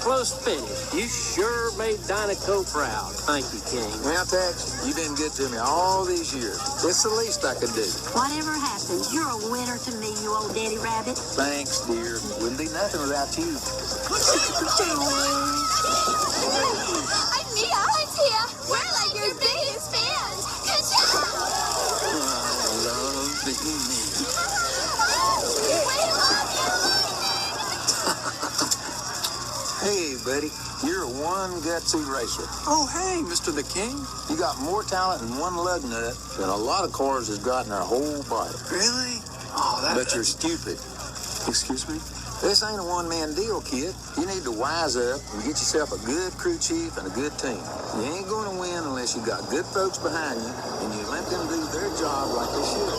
close finish. You sure made Dinoco proud. Thank you, King. Well, Tex, you've been good to me all these years. It's the least I could do. Whatever happens, you're a winner to me, you old daddy rabbit. Thanks, dear. Wouldn't be nothing without you. I'm Mia. I'm Tia. We're like your biggest fans. Good job. I love being me. We love you. Hey, buddy. You're one gutsy racer. Oh, hey, Mr. the King. You got more talent in one lug nut than a lot of cars has got in their whole body. Really? Oh, But you're stupid. Excuse me? This ain't a one-man deal, kid. You need to wise up and get yourself a good crew chief and a good team. You ain't going to win unless you got good folks behind you and you let them do their job like they should.